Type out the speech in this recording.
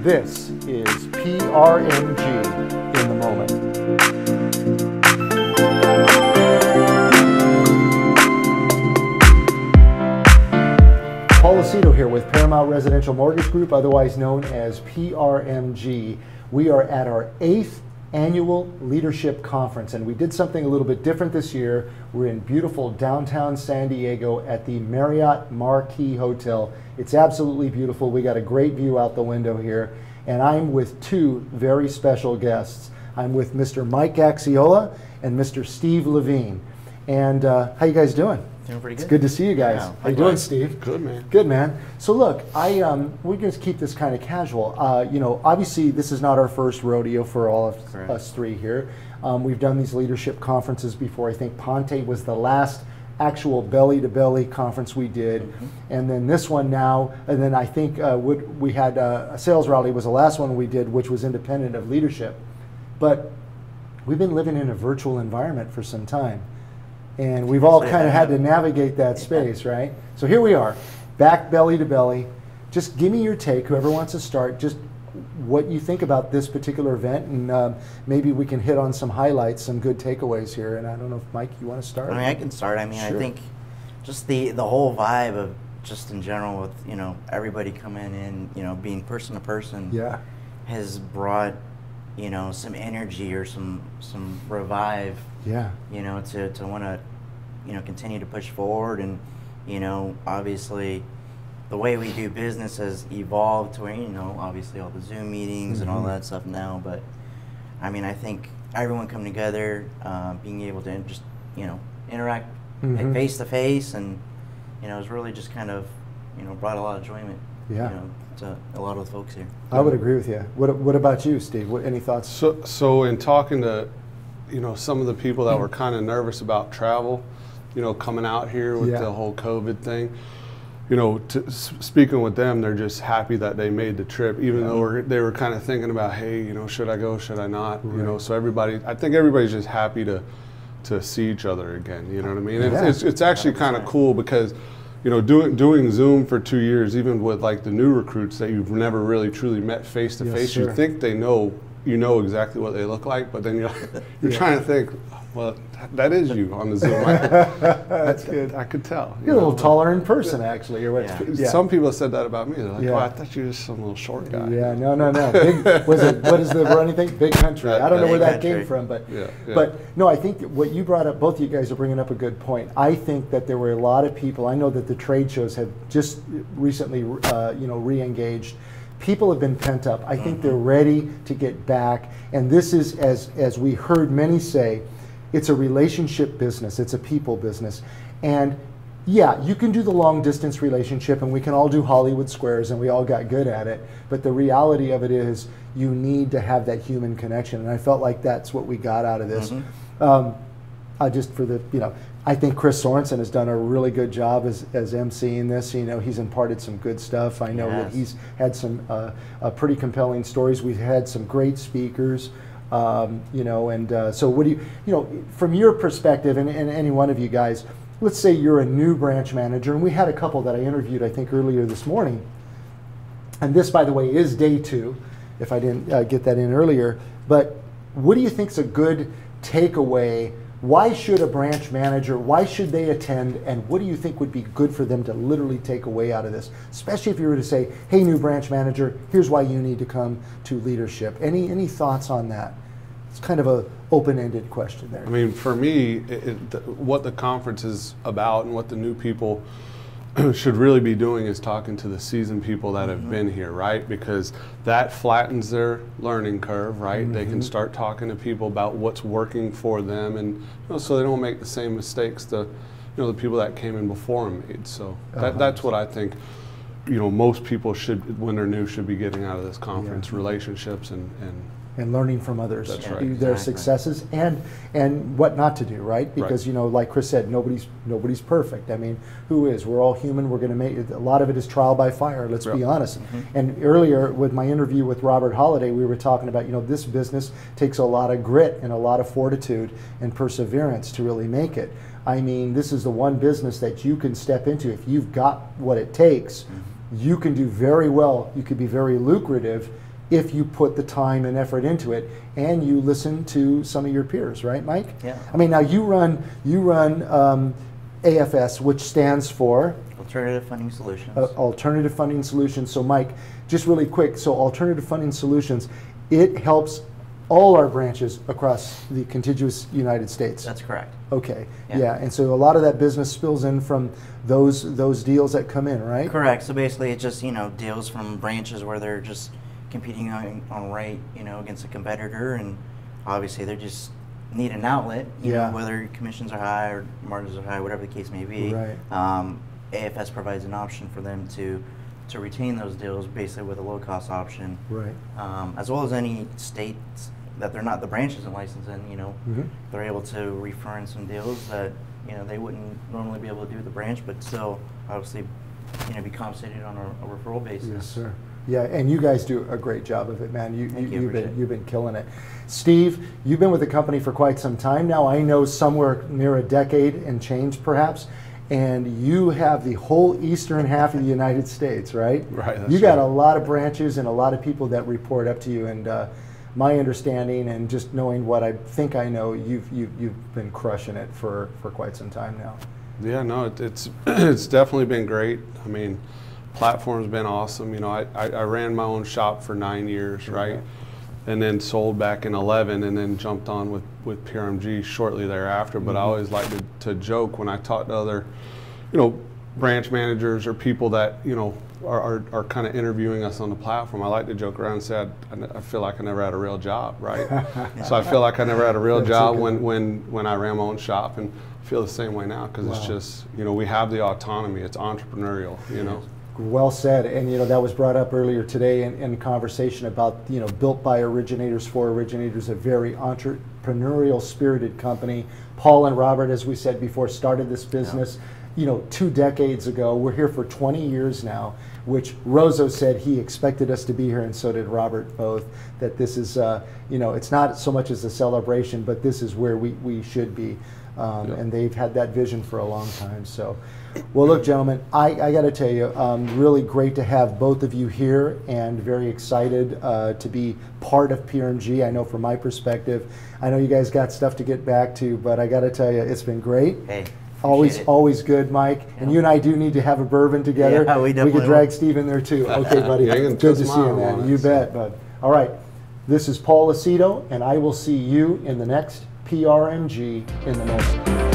This is PRMG in the moment. Paul Lucido here with Paramount Residential Mortgage Group, otherwise known as PRMG. We are at our 8th annual leadership conference, and we did something a little bit different this year. We're in beautiful downtown San Diego at the Marriott Marquis Hotel. It's absolutely beautiful. We got a great view out the window here, and I'm with two very special guests. I'm with Mr. Mike Gaxiola and Mr. Steve Levine. And how you guys doing? Doing pretty good. It's good to see you guys. Yeah, how you doing, Steve? Good, man. Good, man. So look, we're going to keep this kind of casual. You know, obviously this is not our first rodeo for all of us three here. We've done these leadership conferences before. I think Ponte was the last actual belly-to-belly conference we did, and then this one now, and then I think we had a sales rally was the last one we did, which was independent of leadership. But we've been living in a virtual environment for some time. And we've all kind of had to navigate that space, right? So here we are, back belly to belly. Just give me your take, whoever wants to start, just what you think about this particular event, and maybe we can hit on some highlights, some good takeaways here. And I don't know if, Mike, you want to start? I mean, I can start. I mean, Sure. I think just the whole vibe of just in general with, you know, everybody coming in, you know, being person to person, Yeah. has brought, you know, some energy or some revive, Yeah. you know, to want to, you know, continue to push forward. And, you know, obviously the way we do business has evolved to where, you know, obviously all the Zoom meetings and all that stuff now, but I mean, I think everyone coming together, being able to just, you know, interact face to face, and, you know, it's really just kind of, you know, brought a lot of enjoyment, Yeah. you know, to a lot of the folks here. I would agree with you. What about you, Steve? Any thoughts? So in talking to, you know, some of the people that were kind of nervous about travel, you know, coming out here with the whole COVID thing, you know, speaking with them, they're just happy that they made the trip, even though they were kind of thinking about, hey, you know, should I go, should I not? Right. You know, so I think everybody's just happy to see each other again. You know what I mean? It's actually kind of cool because, you know, doing Zoom for 2 years, even with like the new recruits that you've never really truly met face to face, you think they know, you know exactly what they look like, but then you're trying to think, well, that is you on the Zoom. That's good. I could tell. You're a little taller in person, actually. Or what? Yeah. Some people have said that about me. They're like, "Oh, I thought you were just some little short guy." Yeah, no. Big, what is the running thing? Big country. I don't know where that came from, but but no, I think that what you brought up, both of you guys are bringing up a good point. I think that there were a lot of people. I know that the trade shows have just recently, you know, re-engaged. People have been pent up. I think they're ready to get back, and this is, as we heard many say, it's a relationship business. It's a people business. And yeah, you can do the long distance relationship, and we can all do Hollywood squares, and we all got good at it. But the reality of it is you need to have that human connection. And I felt like that's what we got out of this. Just for the, you know, I think Chris Sorensen has done a really good job as emceeing this. You know, he's imparted some good stuff. I know that he's had some pretty compelling stories. We've had some great speakers. You know, and so what do you know, from your perspective, and any one of you guys, let's say you're a new branch manager, and we had a couple that I interviewed, I think, earlier this morning. And this, by the way, is day 2, if I didn't get that in earlier. But what do you think is a good takeaway? Why should a branch manager, why should they attend, and what do you think would be good for them to literally take away out of this? Especially if you were to say, hey, new branch manager, here's why you need to come to leadership. Any thoughts on that? It's kind of a open-ended question there. I mean, for me, what the conference is about and what the new people should really be doing is talking to the seasoned people that have been here, right? Because that flattens their learning curve, right? They can start talking to people about what's working for them, and, you know, so they don't make the same mistakes the people that came in before them made. So that's what I think, you know, most people should, when they're new, should be getting out of this conference: relationships and learning from others, that's right, their successes and what not to do, right? Because you know, like Chris said, nobody's perfect. I mean, who is? We're all human. We're going to make a lot of it is trial by fire. Let's be honest. And earlier with my interview with Robert Holliday, we were talking about, you know, this business takes a lot of grit and a lot of fortitude and perseverance to really make it. I mean, this is the one business that you can step into if you've got what it takes. You can do very well. You could be very lucrative if you put the time and effort into it and you listen to some of your peers, right, Mike? Yeah. I mean, now you run AFS, which stands for Alternative Funding Solutions. Alternative Funding Solutions. So Mike, just really quick, so Alternative Funding Solutions, it helps all our branches across the contiguous United States. That's correct. Okay, yeah, and so a lot of that business spills in from those deals that come in, right? Correct. So basically, it's just deals from branches where they're just competing on rate, against a competitor, and obviously they just need an outlet, whether commissions are high or margins are high, whatever the case may be. Right. AFS provides an option for them to retain those deals, basically with a low cost option, right? As well as any states that they're not the branch isn't licensed in. They're able to refer in some deals that they wouldn't normally be able to do with the branch, but still obviously be compensated on a referral basis. Yes, sir. Yeah, and you guys do a great job of it, man. You've been killing it. Steve, you've been with the company for quite some time now. I know somewhere near a decade and change, perhaps. And you have the whole eastern half of the United States, right? Right. You got a lot of branches and a lot of people that report up to you. And my understanding, and just knowing what I think I know, you've been crushing it for quite some time now. Yeah, no, it's it's definitely been great. I mean, platform's been awesome. I ran my own shop for 9 years, right? And then sold back in 11, and then jumped on with PRMG shortly thereafter. But I always like to joke when I talk to other, branch managers or people that are kind of interviewing us on the platform. I like to joke around and say I feel like I never had a real job, right? So I feel like I never had a real job when I ran my own shop, and feel the same way now, because it's just we have the autonomy. It's entrepreneurial, Well said, and that was brought up earlier today in conversation about built by originators for originators, a very entrepreneurial spirited company. Paul and Robert, as we said before, started this business 2 decades ago. We're here for 20 years now, which Rozo said he expected us to be here, and so did Robert both, that this is it's not so much as a celebration, but this is where we should be. And they've had that vision for a long time. So, well, look, gentlemen, I got to tell you, really great to have both of you here, and very excited to be part of PRMG. I know from my perspective, I know you guys got stuff to get back to, but I got to tell you, it's been great. Hey, always good, Mike. And you and I do need to have a bourbon together. Yeah, we definitely could drag Steve in there too. Okay, buddy. Good to see you, man. You bet, bud. All right. This is Paul Aceto, and I will see you in the next PRMG in the moment.